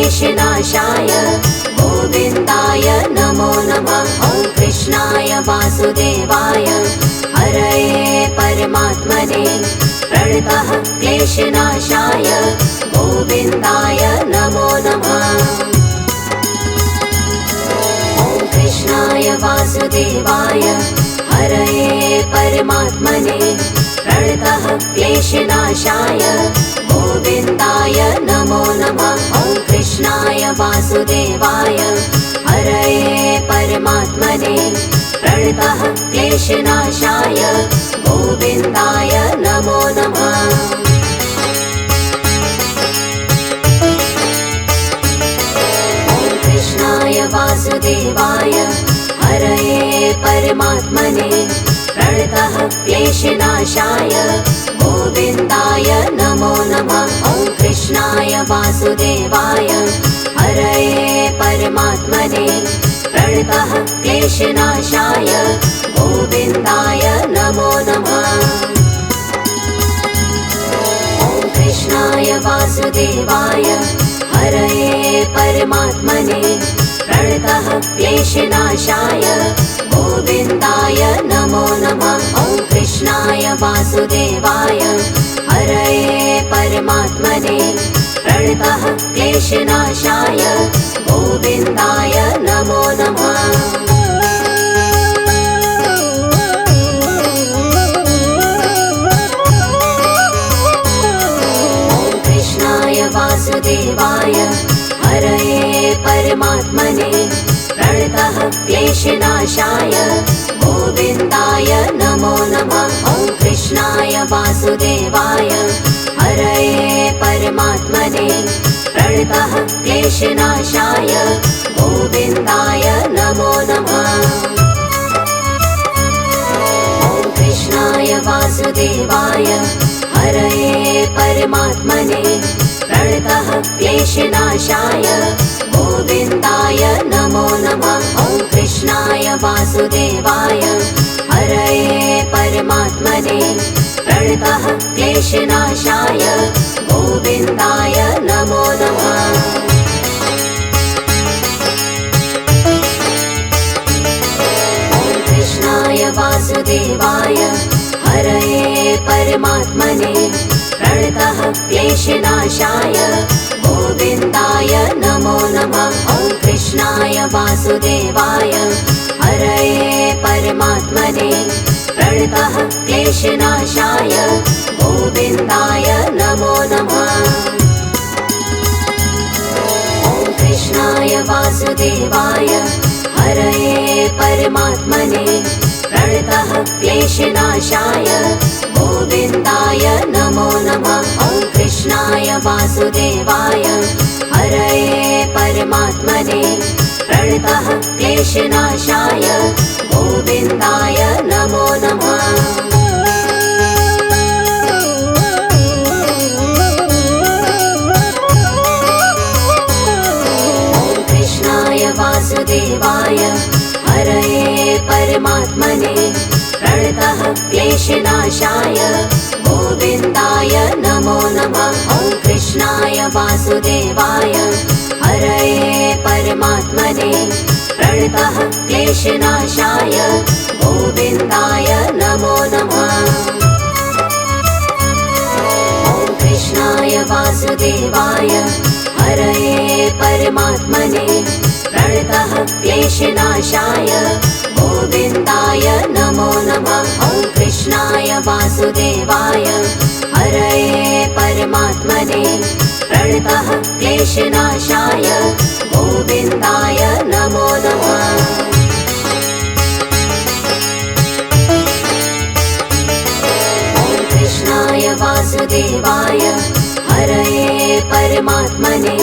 क्लेशनाशाय गोविन्दाय नमो नमः। ॐ कृष्णाय वासुदेवाय हरये परमात्मने प्रणतः क्लेशनाशाय गोविन्दाय नमो नमः। ॐ कृष्णाय वासुदेवाय हरये परमात्मने प्रणतः क्लेशनाशाय गोविन्दाय नमो नमः। ॐ कृष्णाय वासुदेवाय हरये परमात्मने प्रणतः क्लेशनाशाय गोविन्दाय नमो नमः। ॐ कृष्णाय वासुदेवाय हरये परमात्मने प्रणतः क्लेशनाशाय गोविन्दाय नमो नमः। ॐ कृष्णाय वासुदेवाय हरये परमात्मने प्रणतः क्लेशनाशाय गोविन्दाय नमो नमः। ॐ कृष्णाय वासुदेवाय हरये परमात्मने प्रणतः क्लेशनाशाय गोविन्दाय नमो नमः। ॐ कृष्णाय वासुदेवाय हरये परमात्मने प्रणतः क्लेशनाशाय गोविन्दाय नमो नमः। ॐ कृष्णाय वासुदेवाय हरये परमात्मने प्रणतः क्लेशनाशाय गोविन्दाय नमो नमः। ॐ कृष्णाय वासुदेवाय हरये परमात्मने प्रणतः क्लेशनाशाय गोविन्दाय नमो नमः। ॐ कृष्णाय वासुदेवाय हरये परमात्मने प्रणतः क्लेशनाशाय गोविन्दाय नमो नमः। ॐ कृष्णाय वासुदेवाय हरये परमात्मने प्रणतः क्लेशनाशाय गोविन्दाय नमो नमः। ॐ कृष्णाय वासुदेवाय हरये परमात्मने प्रणतः क्लेशनाशाय गोविन्दाय नमो नमः। ॐ कृष्णाय वासुदेवाय हरये परमात्मने प्रणतः क्लेशनाशाय गोविन्दाय नमो नमः। ॐ कृष्णाय वासुदेवाय हरये परमात्मने प्रणतः क्लेशनाशाय गोविन्दाय नमो नमः। ॐ कृष्णाय वासुदेवाय हरये परमात्मने प्रणतः क्लेशनाशाय गोविन्दाय नमो नमः। ॐ कृष्णाय वासुदेवाय हरये परमात्मने प्रणतः क्लेशनाशाय गोविन्दाय नमो नमः। ॐ कृष्णाय वासुदेवाय हरये परमात्मने प्रणतः क्लेशनाशाय गोविन्दाय नमो नमः। ॐ कृष्णाय वासुदेवाय हरये परमात्मने प्रणतः क्लेशनाशाय गोविन्दाय नमो नमः। ॐ कृष्णाय वासुदेवाय हरये परमात्मने प्रणतः क्लेशनाशाय गोविन्दाय नमो नमः। ॐ कृष्णाय वासुदेवाय हरये परमात्मने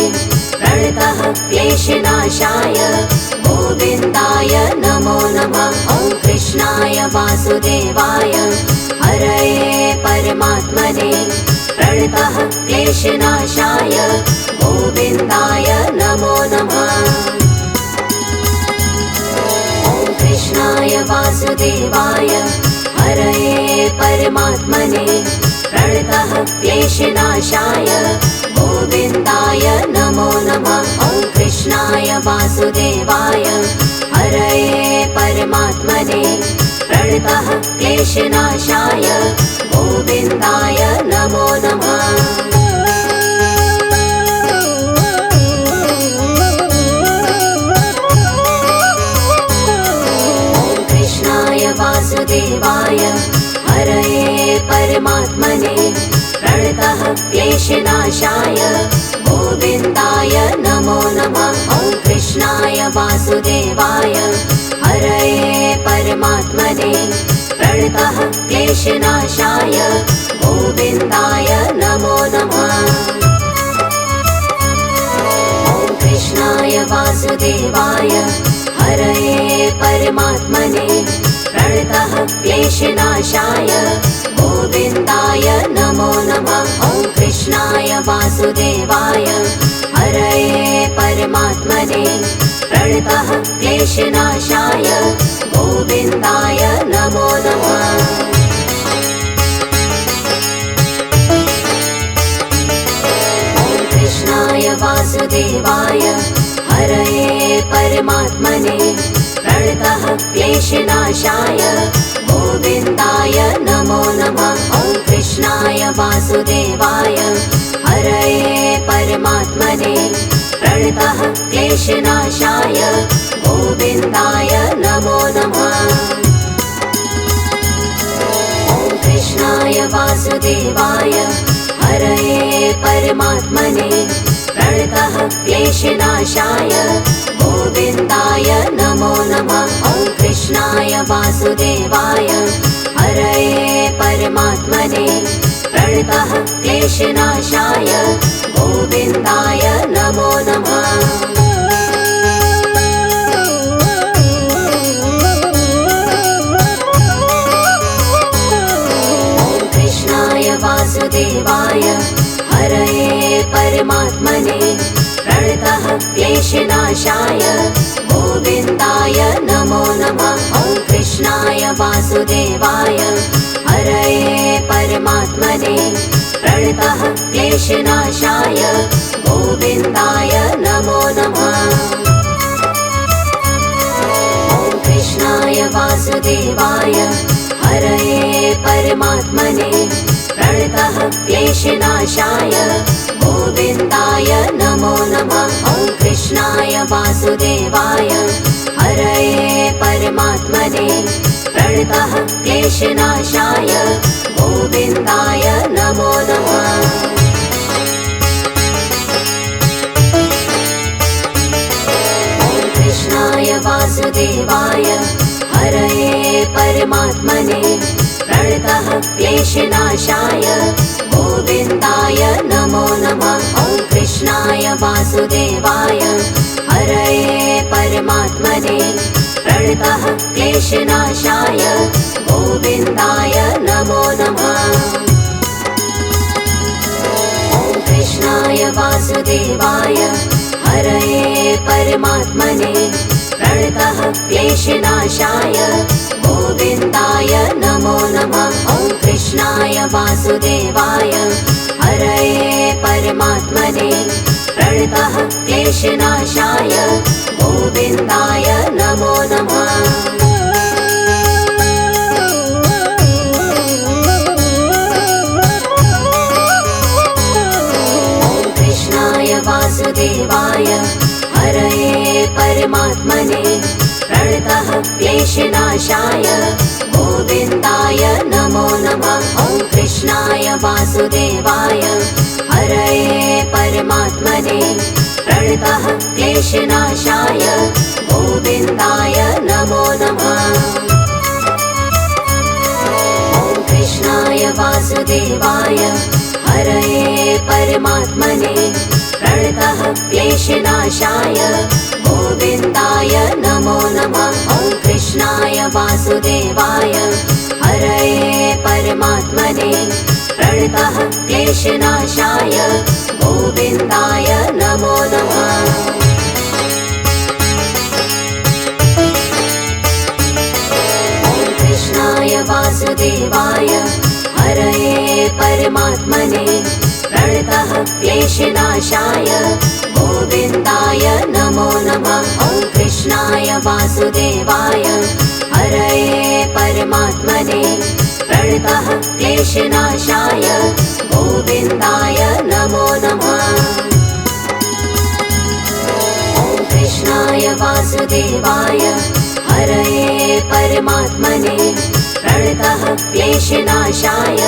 प्रणतः क्लेशनाशाय गोविन्दाय नमो नमः। ॐ कृष्णाय वासुदेवाय हरये परमात्मने प्रणतः क्लेशनाशाय गोविन्दाय नमो नमः। ॐ कृष्णाय वासुदेवाय हरये परमात्मने प्रणतः क्लेशनाशाय गोविन्दाय नमो नमः। वासुदेवाय हरये परमात्मने प्रणतः क्लेशनाशाय गोविन्दाय नमो नमः। वासुदेवाय हरये परमात्मने प्रणतः क्लेशनाशाय गोविन्दाय नमो नमः। ॐ कृष्णाय वासुदेवाय हरये परमात्मने प्रणतः क्लेशनाशाय गोविन्दाय नमो नमः। ॐ कृष्णाय वासुदेवाय हरये परमात्मने प्रणतः क्लेशनाशाय गोविन्दाय नमो नमः। ॐ कृष्णाय वासुदेवाय हरये परमात्मने प्रणतः क्लेशनाशाय गोविन्दाय नमो नमः। ॐ कृष्णाय वासुदेवाय हरये परमात्मने प्रणतः क्लेशनाशाय गोविन्दाय नमो नमः। ॐ कृष्णाय वासुदेवाय हरये परमात्मने प्रणतः क्लेशनाशाय गोविन्दाय नमो नमः। ॐ कृष्णाय वासुदेवाय हरये परमात्मने प्रणतः क्लेशनाशाय गोविन्दाय नमो नमः। ॐ कृष्णाय वासुदेवाय हरये परमात्मने प्रणतः क्लेशनाशाय गोविन्दाय नमो नमः। ॐ कृष्णाय वासुदेवाय हरये परमात्मने प्रणतः क्लेशनाशाय गोविन्दाय नमो नमः। ॐ कृष्णाय वासुदेवाय हरये परमात्मने प्रणतः क्लेशनाशाय गोविन्दाय नमो नमः। ॐ कृष्णाय वासुदेवाय हरये परमात्मने प्रणतः क्लेशनाशाय गोविन्दाय नमो नमः। ॐ कृष्णाय वासुदेवाय हरये परमात्मने प्रणतः क्लेशनाशाय गोविन्दाय नमो नमः। ॐ कृष्णाय वासुदेवाय हरये परमात्मने प्रणतः क्लेशनाशाय गोविन्दाय नमो नमः। ॐ कृष्णाय वासुदेवाय हरये परमात्मने प्रणतः क्लेशनाशाय गोविन्दाय नमो नमः। ॐ कृष्णाय वासुदेवाय हरये परमात्मने प्रणतः क्लेशनाशाय गोविन्दाय नमो नमः। ॐ कृष्णाय वासुदेवाय हरये परमात्मने प्रणतः क्लेशनाशाय गोविन्दाय नमो नमः। ॐ कृष्णाय वासुदेवाय हरये परमात्मने प्रणतः क्लेशनाशाय गोविन्दाय नमो नमः। ॐ कृष्णाय वासुदेवाय हरये परमात्मने प्रणतः क्लेशनाशाय गोविन्दाय नमो नमः। ॐ कृष्णाय वासुदेवाय हरये परमात्मने प्रणतः क्लेशनाशाय गोविन्दाय नमो नमः। ॐ कृष्णाय वासुदेवाय हरये परमात्मने प्रणतः क्लेशनाशाय गोविन्दाय नमो नमः। ॐ कृष्णाय वासुदेवाय हरये परमात्मने प्रणतः क्लेशनाशाय गोविन्दाय नमो नमः। ॐ वासुदेवाय हरये परमात्मने प्रणतः क्लेशनाशाय गोविन्दाय नमो नमः। ॐ कृष्णाय वासुदेवाय हरये परमात्मने प्रणतः क्लेशनाशाय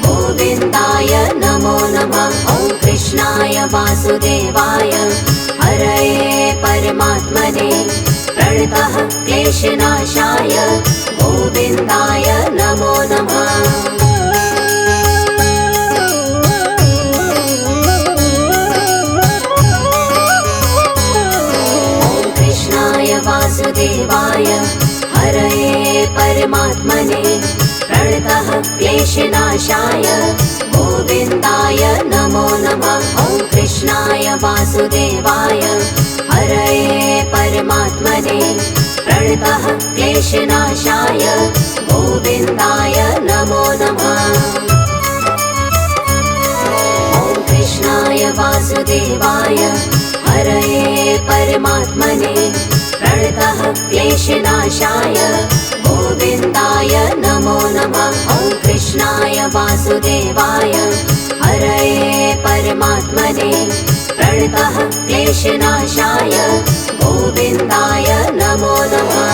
गोविन्दाय नमो नमः। ॐ कृष्णाय वासुदेवाय हरये परमात्मने प्रणतः क्लेशनाशाय गोविन्दाय नमो नमः। ॐ कृष्णाय वासुदेवाय हरये परमात्मने प्रणतः क्लेशनाशाय गोविन्दाय नमो नमः। ॐ कृष्णाय वासुदेवाय हरये परमात्मने प्रणतः क्लेशनाशाय गोविन्दाय नमो नमः। ॐ कृष्णाय वासुदेवाय हरये परमात्मने प्रणतः क्लेशनाशाय गोविन्दाय नमो नमः। ॐ कृष्णाय वासुदेवाय हरये परमात्मने प्रणतः क्लेशनाशाय गोविन्दाय नमो नमः।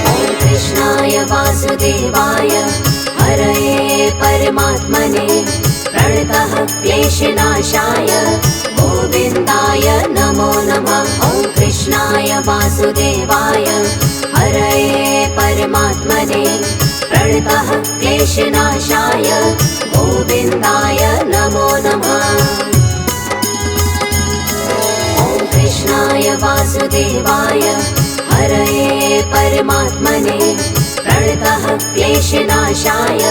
ॐ कृष्णाय वासुदेवाय हरये परमात्मने प्रणतः क्लेशनाशाय गोविन्दाय नमो नमः। ॐ कृष्णाय वासुदेवाय हरये परमात्मने प्रणतः क्लेशनाशाय गोविन्दाय नमो नमः। ॐ कृष्णाय वासुदेवाय हरये परमात्मने प्रणतः क्लेशनाशाय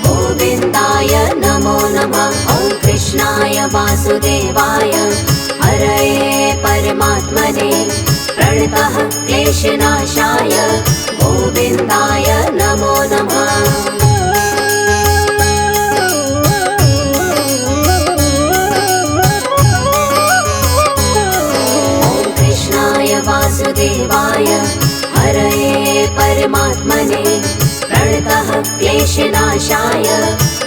गोविन्दाय नमो नमः। ॐ कृष्णाय वासुदेवाय हरये परमात्मने प्रणतः क्लेशनाशाय गोविन्दाय नमो नमः। ॐ कृष्णाय वासुदेवाय हरये परमात्मने प्रणतः क्लेशनाशाय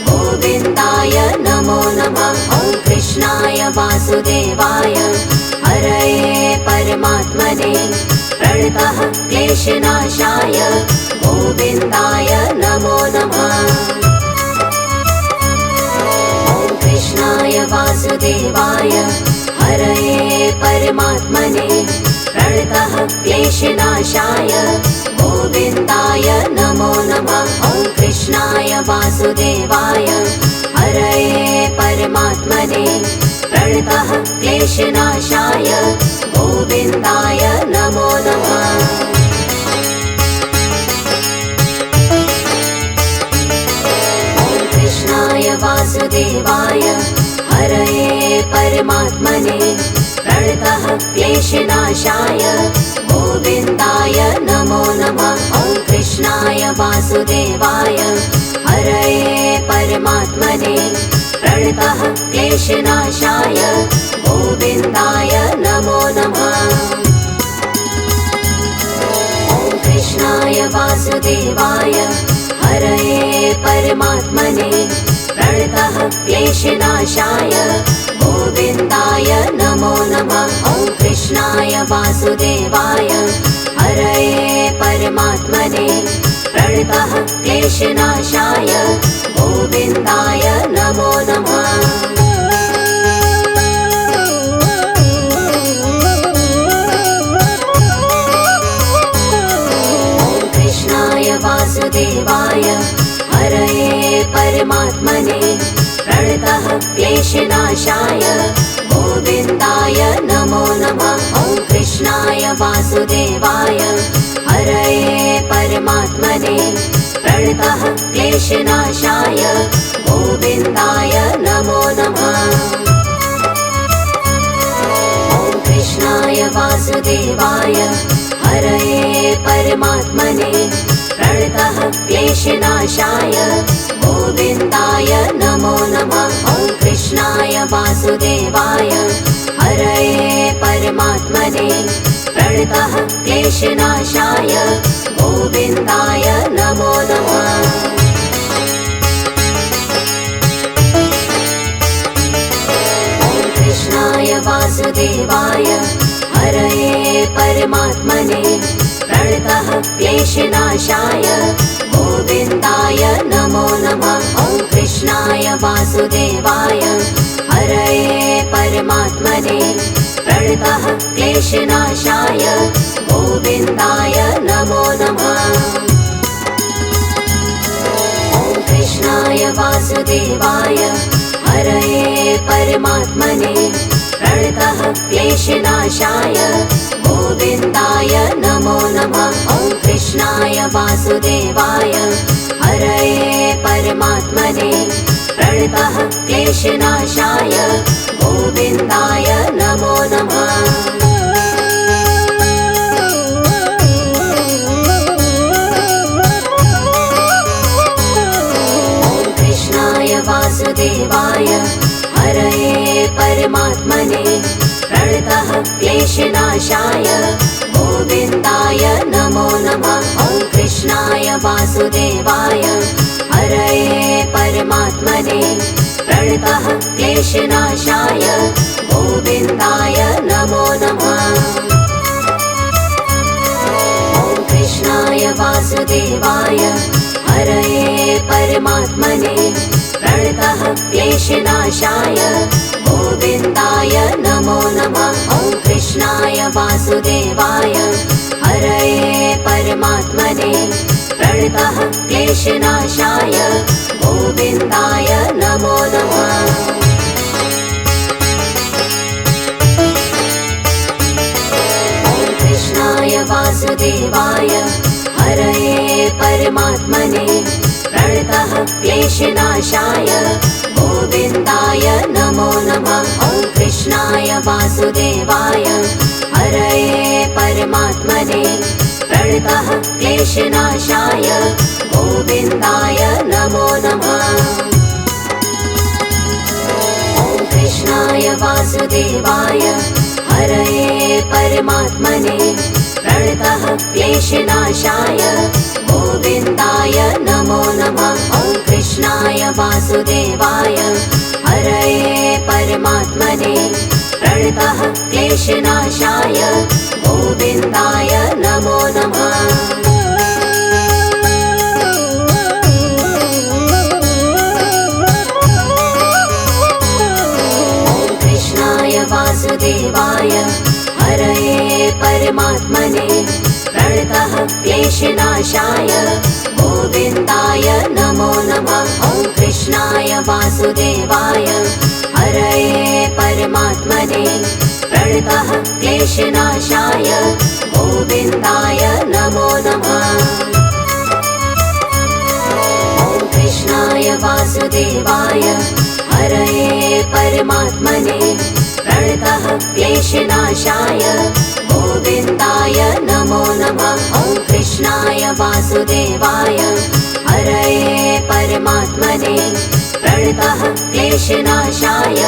गोविन्दाय नमो नमः। ॐ कृष्णाय वासुदेवाय हरये परमात्मने प्रणतः क्लेशनाशाय गोविन्दाय नमो नमः। ॐ कृष्णाय वासुदेवाय हरये परमात्मने प्रणतः क्लेशनाशाय गोविन्दाय नमो नमः। ॐ कृष्णाय वासुदेवाय हरये परमात्मने प्रणतः क्लेशनाशाय गोविन्दाय नमो नमः। ॐ कृष्णाय वासुदेवाय हरये परमात्मने प्रणतः क्लेशनाशाय गोविन्दाय नमो नमः। ॐ कृष्णाय वासुदेवाय हरये परमात्मने प्रणतः क्लेशनाशाय गोविन्दाय नमो नमः। ॐ कृष्णाय वासुदेवाय हरये परमात्मने प्रणतः क्लेशनाशाय गोविन्दाय नमो नमः। ॐ कृष्णाय वासुदेवाय हरये परमात्मने प्रणतः क्लेशनाशाय गोविन्दाय नमो नमः। ॐ कृष्णाय वासुदेवाय हरये परमात्मने प्रणतः क्लेशनाशाय गोविन्दाय नमो नमः। ॐ कृष्णाय वासुदेवाय हरये परमात्मने प्रणतः क्लेशनाशाय गोविन्दाय नमो नमः। ॐ कृष्णाय वासुदेवाय हरये परमात्मने प्रणतः क्लेशनाशाय गोविन्दाय नमो नमः। ॐ कृष्णाय वासुदेवाय हरये परमात्मने प्रणतः क्लेशनाशाय गोविन्दाय नमो नमः। कृष्णाय वासुदेवाय हरये परमात्मने प्रणतः क्लेशनाशाय गोविन्दाय नमो नमः। ॐ कृष्णाय वासुदेवाय हरये परमात्मने प्रणतः क्लेशनाशाय गोविन्दाय नमो नमः। ॐ कृष्णाय वासुदेवाय हरये परमात्मने प्रणतः क्लेशनाशाय गोविन्दाय नमो नमः। ॐ कृष्णाय वासुदेवाय हरये परमात्मने प्रणतः क्लेशनाशाय गोविन्दाय नमो नमः। वासुदेवाय हरये परमात्मने प्रणतः क्लेशनाशाय गोविन्दाय नमो नमः। ॐ कृष्णाय वासुदेवाय हरये परमात्मने प्रणतः क्लेशनाशाय गोविन्दाय नमो नमः। ॐ कृष्णाय वासुदेवाय हरये परमात्मने प्रणतः क्लेशनाशाय गोविन्दाय नमो नमः। ॐ कृष्णाय वासुदेवाय हरये परमात्मने प्रणतः क्लेशनाशाय गोविन्दाय नमो नमः। ॐ कृष्णाय वासुदेवाय हरये परमात्मने प्रणतः क्लेशनाशाय गोविन्दाय नमो नमः। ॐ कृष्णाय वासुदेवाय हरये परमात्मने प्रणतः क्लेशनाशाय गोविन्दाय नमो नमः। ॐ कृष्णाय वासुदेवाय हरये परमात्मने प्रणतः क्लेशनाशाय गोविन्दाय नमो नमः। ॐ कृष्णाय वासुदेवाय हरये परमात्मने प्रणतः क्लेशनाशाय गोविन्दाय नमो नमः। ॐ कृष्णाय वासुदेवाय हरये परमात्मने प्रणतः क्लेशनाशाय गोविन्दाय नमो नमः। ॐ कृष्णाय वासुदेवाय हरये परमात्मने प्रणतः क्लेशनाशाय गोविन्दाय नमो नमः। ॐ कृष्णाय वासुदेवाय हरये परमात्मने प्रणतः क्लेशनाशाय गोविन्दाय नमो नमः। ॐ कृष्णाय वासुदेवाय हरये परमात्मने प्रणतः क्लेशनाशाय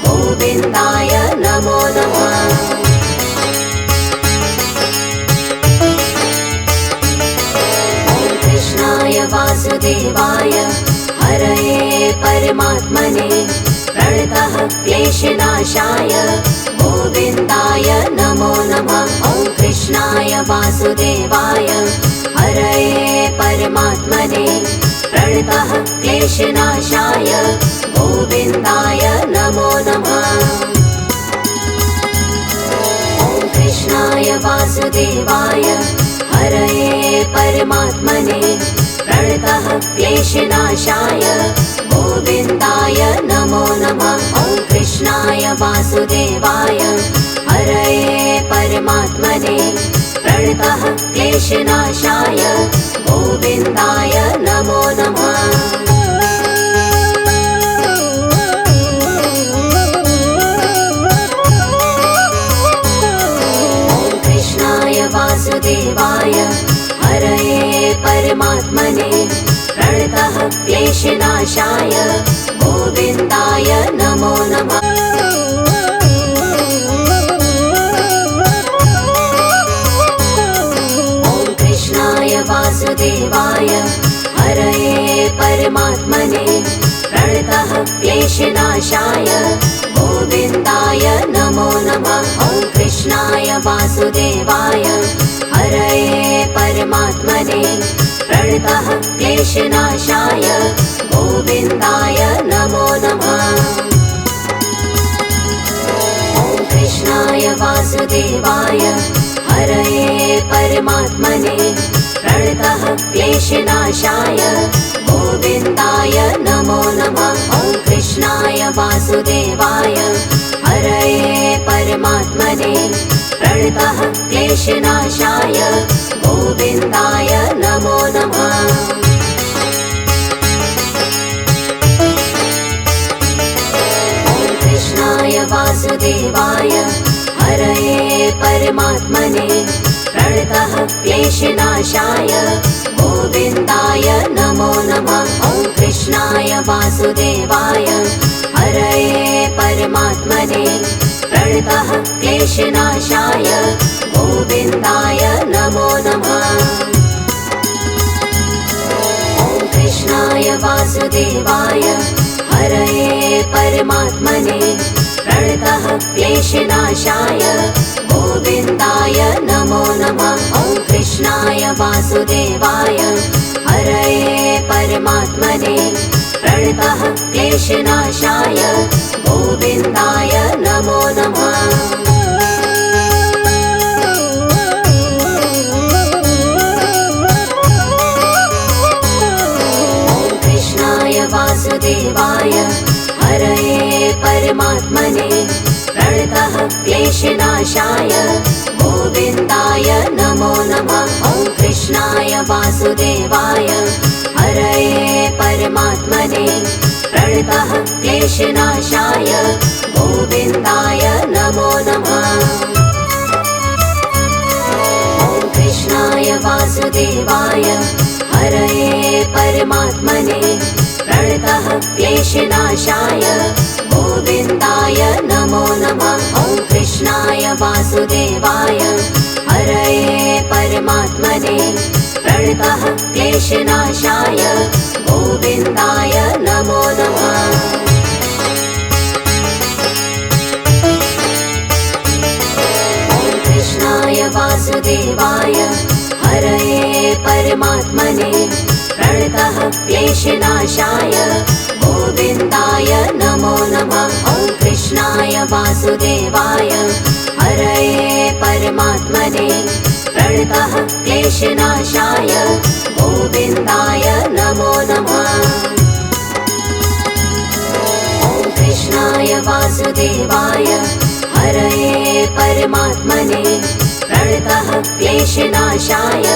गोविन्दाय नमो नमः। ॐ कृष्णाय वासुदेवाय हरये परमात्मने प्रणतः क्लेशनाशाय गोविन्दाय नमो नमः। ॐ कृष्णाय वासुदेवाय हरये परमात्मने प्रणतः क्लेशनाशाय गोविन्दाय नमो नमः। ॐ कृष्णाय वासुदेवाय हरये परमात्मने प्रणतः क्लेशनाशाय गोविन्दाय नमो नमः। ॐ कृष्णाय वासुदेवाय हरये परमात्मने प्रणतः क्लेशनाशाय गोविन्दाय नमो नमः। ॐ कृष्णाय वासुदेवाय हरये परमात्मने प्रणतः क्लेशनाशाय गोविन्दाय नमो नमः। परमात्मने प्रणतः क्लेशनाशाय गोविन्दाय नमो नमः। ॐ कृष्णाय वासुदेवाय हरये परमात्मने प्रणतः क्लेशनाशाय गोविन्दाय नमो नमः। ॐ कृष्णाय वासुदेवाय हरये परमात्मने प्रणतः क्लेशनाशाय गोविन्दाय नमो नमः। ॐ कृष्णाय वासुदेवाय हरये परमात्मने प्रणतः क्लेशनाशाय गोविन्दाय नमो नमः। ॐ कृष्णाय वासुदेवाय हरये परमात्मने प्रणतः क्लेशनाशाय गोविन्दाय नमो नमः। ॐ कृष्णाय वासुदेवाय हरये परमात्मने प्रणतः क्लेशनाशाय गोविन्दाय नमो नमः। ॐ कृष्णाय वासुदेवाय हरये परमात्मने प्रणतः क्लेशनाशाय गोविन्दाय नमो नमः। ॐ कृष्णाय वासुदेवाय हरये परमात्मने प्रणतः क्लेशनाशाय गोविन्दाय नमो नमः। ॐ कृष्णाय वासुदेवाय हरये परमात्मने प्रणतः क्लेशनाशाय गोविन्दाय नमो नमः। ॐ कृष्णाय वासुदेवाय हरये परमात्मने प्रणतः क्लेशनाशाय गोविन्दाय नमो नमः। ॐ कृष्णाय वासुदेवाय हरये परमात्मने प्रणतः क्लेशनाशाय गोविन्दाय नमो नमः। ॐ कृष्णाय वासुदेवाय हरये परमात्मने प्रणतः क्लेशनाशाय गोविन्दाय नमो नमः। ॐ कृष्णाय वासुदेवाय हरये परमात्मने प्रणतः क्लेशनाशाय गोविन्दाय नमो नमः। ॐ कृष्णाय वासुदेवाय हरये परमात्मने प्रणतः क्लेशनाशाय गोविन्दाय नमो नमः। ॐ कृष्णाय वासुदेवाय हरये परमात्मने प्रणतः क्लेशनाशाय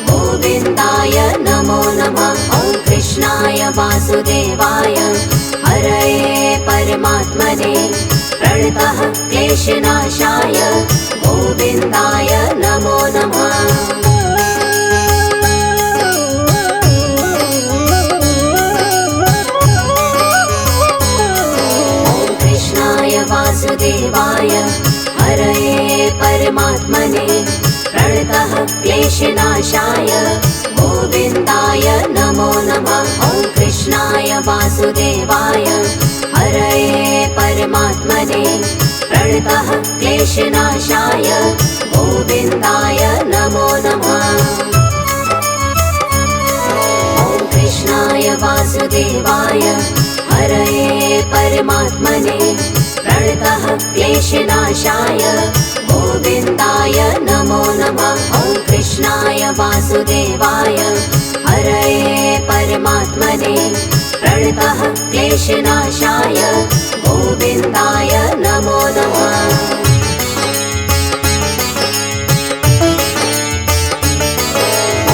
गोविन्दाय नमो नमः। ॐ कृष्णाय वासुदेवाय हरये परमात्मने प्रणतः क्लेशनाशाय गोविन्दाय नमो नमः। ॐ कृष्णाय वासुदेवाय हरये परमात्मने प्रणतः क्लेशनाशाय गोविन्दाय नमो नमः। ॐ कृष्णाय वासुदेवाय हरये परमात्मने प्रणतः क्लेशनाशाय गोविन्दाय नमो नमः। ॐ कृष्णाय वासुदेवाय हरये परमात्मने प्रणतः क्लेशनाशाय गोविन्दाय नमो नमः। ॐ कृष्णाय वासुदेवाय हरये परमात्मने प्रणतः क्लेशनाशाय गोविन्दाय नमो नमः।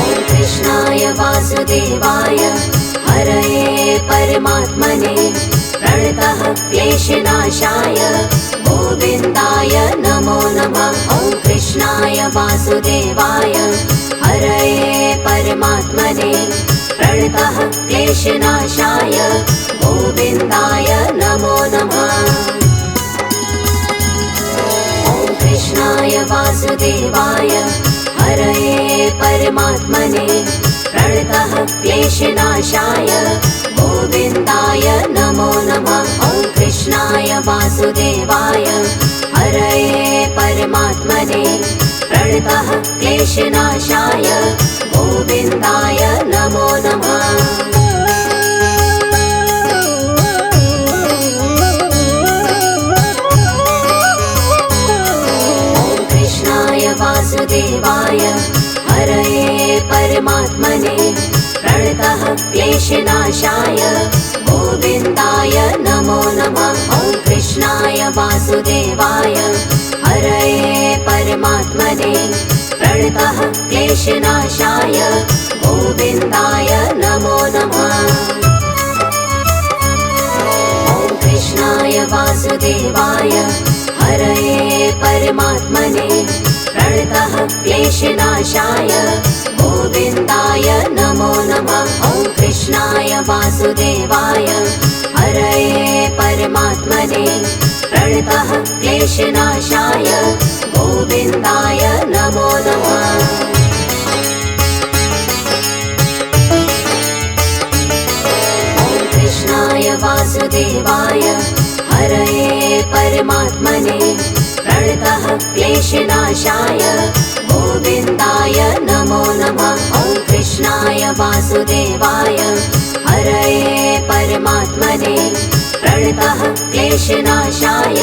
ॐ कृष्णाय वासुदेवाय हरये परमात्मने प्रणतः क्लेशनाशाय गोविन्दाय नमो नमः। ॐ कृष्णाय वासुदेवाय हरये परमात्मने प्रणतः क्लेशनाशाय गोविन्दाय नमो नमः। ॐ कृष्णाय वासुदेवाय हरये परमात्मने प्रणतः क्लेशनाशाय गोविन्दाय नमो नमः। ॐ कृष्णाय वासुदेवाय हरये परमात्मने प्रणतः क्लेशनाशाय गोविन्दाय नमो नमः। वासुदेवाय हरये परमात्मने प्रणतः क्लेशनाशाय गोविन्दाय नमो नमः। ॐ कृष्णाय वासुदेवाय हरये परमात्मने प्रणतः क्लेशनाशाय गोविन्दाय नमो नमः। ॐ कृष्णाय वासुदेवाय हरये परमात्मने प्रणतः क्लेशनाशाय गोविन्दाय नमो नमः। ॐ कृष्णाय वासुदेवाय हरये परमात्मने प्रणतः क्लेशनाशाय गोविन्दाय नमो नमः। ॐ कृष्णाय वासुदेवाय हरये परमात्मने प्रणतः क्लेशनाशाय गोविन्दाय नमो नमः। ॐ कृष्णाय वासुदेवाय हरये परमात्मने प्रणतः क्लेशनाशाय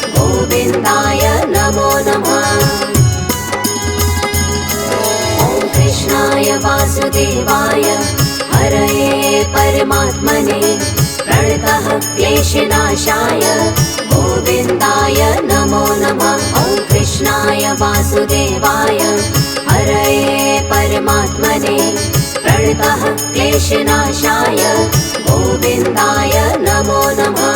गोविन्दाय नमो नमः। ॐ कृष्णाय वासुदेवाय हरये परमात्मने प्रणतः क्लेशनाशाय गोविन्दाय नमो नमः। ॐ कृष्णाय वासुदेवाय हरये परमात्मने प्रणतः क्लेशनाशाय गोविन्दाय नमो नमः।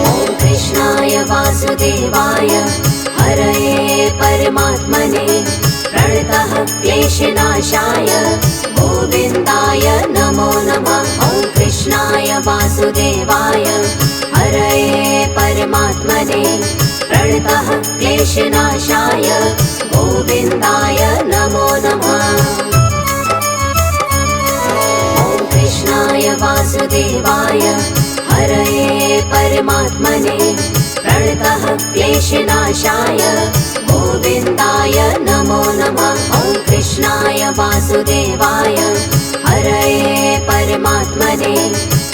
ॐ कृष्णाय वासुदेवाय हरये परमात्मने प्रणतः क्लेशनाशाय गोविन्दाय नमो नमः। ॐ कृष्णाय वासुदेवाय हरये परमात्मने प्रणतः क्लेशनाशाय गोविन्दाय नमो नमः। ॐ कृष्णाय वासुदेवाय हरये परमात्मने प्रणतः क्लेशनाशाय गोविन्दाय नमो नमः। ॐ कृष्णाय वासुदेवाय हरये परमात्मने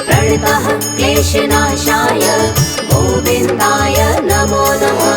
प्रणतः क्लेशनाशाय गोविन्दाय नमो नमः।